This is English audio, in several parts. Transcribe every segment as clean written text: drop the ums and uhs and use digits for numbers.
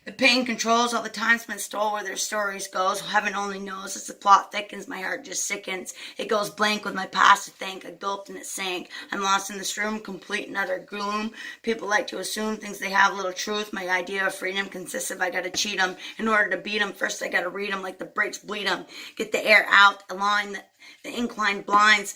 The pain controls all the time's been stole where their stories goes. Heaven only knows as the plot thickens, my heart just sickens. It goes blank with my past to think. I gulped and it sank. I'm lost in this room, complete and utter gloom. People like to assume things they have little truth. My idea of freedom consists of I gotta cheat 'em. In order to beat 'em, first I gotta read 'em like the brakes bleed 'em. Get the air out, align the inclined blinds.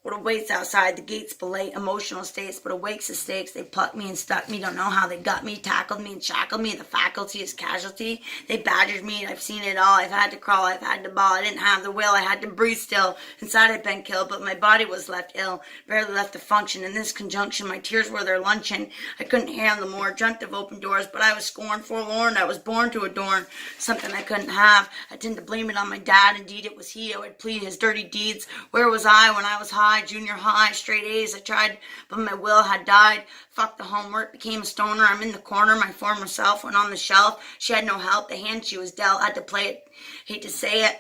What awaits outside the gates belay emotional states, but awakes the stakes. They plucked me and stuck me, don't know how they got me, tackled me and shackled me. The faculty is casualty. They badgered me, I've seen it all. I've had to crawl, I've had to bawl. I didn't have the will, I had to breathe still. Inside I'd been killed, but my body was left ill, barely left to function. In this conjunction, my tears were their luncheon. I couldn't handle more, dreamt of open doors, but I was scorned, forlorn. I was born to adorn something I couldn't have. I tend to blame it on my dad. Indeed, it was he. I would plead his dirty deeds. Where was I when I was high? Junior high, straight A's. I tried, but my will had died. Fuck the homework, became a stoner. I'm in the corner. My former self went on the shelf. She had no help. The hand she was dealt, had to play it. Hate to say it,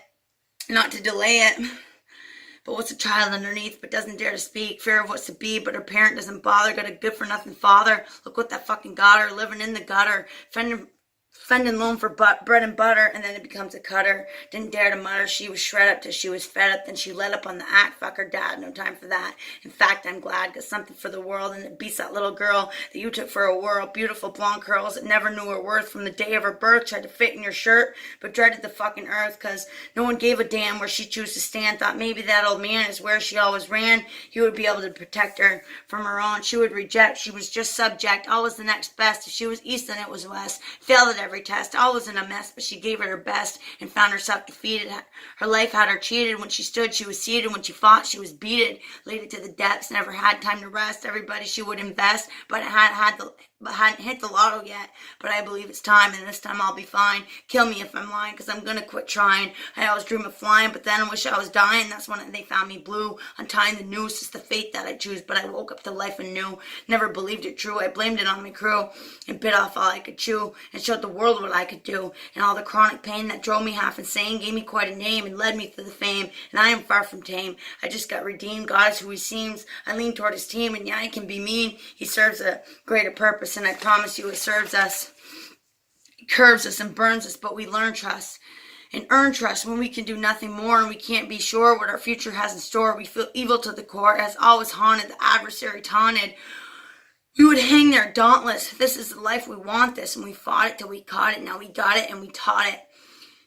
not to delay it. But what's a child underneath but doesn't dare to speak? Fear of what's to be, but her parent doesn't bother. Got a good-for-nothing father. Look what that fucking got her, living in the gutter. Fending loan for bread and butter, and then it becomes a cutter. Didn't dare to mutter. She was shred up till she was fed up. Then she let up on the act. Fuck her dad, no time for that. In fact, I'm glad, got something for the world, and it beats that little girl that you took for a whirl. Beautiful blonde curls that never knew her worth from the day of her birth. Tried to fit in your shirt, but dreaded the fucking earth, cause no one gave a damn where she chose to stand. Thought maybe that old man is where she always ran. He would be able to protect her from her own. She would reject. She was just subject. Always the next best. If she was east, then it was west. Failed at every test, always in a mess, but she gave it her best and found herself defeated. Her life had her cheated. When she stood, she was seated. When she fought, she was beaten. Laid it to the depths, never had time to rest. Everybody she would invest, but hadn't hit the lotto yet. But I believe it's time, and this time I'll be fine. Kill me if I'm lying, cause I'm gonna quit trying. I always dream of flying, but then I wish I was dying. That's when they found me blue, untying the noose. It's the fate that I choose, but I woke up to life anew. Never believed it true. I blamed it on my crew and bit off all I could chew and showed the world what I could do. And all the chronic pain that drove me half insane gave me quite a name and led me to the fame. And I am far from tame. I just got redeemed. God is who he seems. I lean toward his team, and yeah, he can be mean. He serves a greater purpose, and I promise you it serves us. It curves us and burns us, but we learn trust and earn trust when we can do nothing more, and we can't be sure what our future has in store. We feel evil to the core, as always haunted, the adversary taunted. We would hang there dauntless. This is the life we want this, and we fought it till we caught it. Now we got it and we taught it.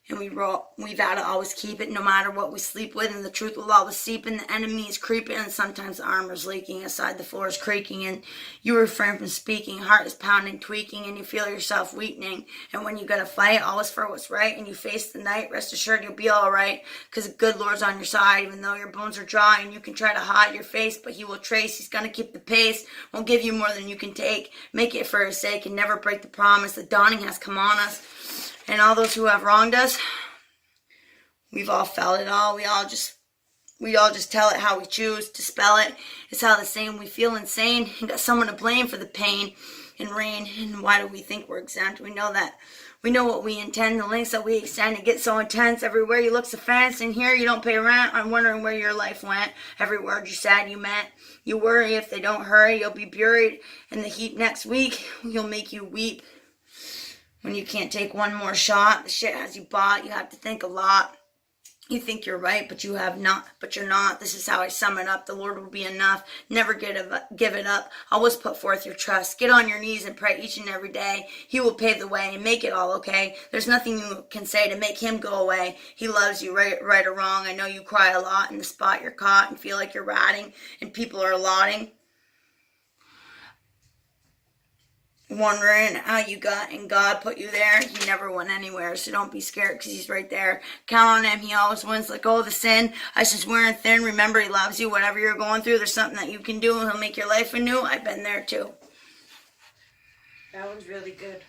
And we vow to always keep it, no matter what we sleep with, and the truth will always seep in. The enemy is creeping, and sometimes the armor's leaking, aside the floor is creaking, and you refrain from speaking. Heart is pounding, tweaking, and you feel yourself weakening. And when you gotta fight, always for what's right, and you face the night, rest assured you'll be alright, cause the good Lord's on your side, even though your bones are dry, and you can try to hide your face, but he will trace. He's gonna keep the pace, won't give you more than you can take. Make it for his sake, and never break the promise. The dawning has come on us. And all those who have wronged us, we've all felt it all. We all just tell it how we choose to spell it. It's how the same we feel insane and got someone to blame for the pain and rain. And why do we think we're exempt? We know what we intend, the lengths that we extend. It gets so intense. Everywhere you look's offense, and here you don't pay rent. I'm wondering where your life went. Every word you said, you meant. You worry if they don't hurry, you'll be buried in the heat next week. You'll make you weep. When you can't take one more shot, the shit has you bought. You have to think a lot. You think you're right, but you have not. But you're not. This is how I sum it up. The Lord will be enough. Never give it up. Always put forth your trust. Get on your knees and pray each and every day. He will pave the way and make it all okay. There's nothing you can say to make him go away. He loves you, right or wrong. I know you cry a lot in the spot you're caught and feel like you're ratting and people are lauding. Wondering how you got and God put you there. He never went anywhere, so don't be scared because he's right there. Count on him. He always wins. Let go of the sin. Ice is wearing thin. Remember, he loves you. Whatever you're going through, there's something that you can do, and he'll make your life anew. I've been there too. That one's really good.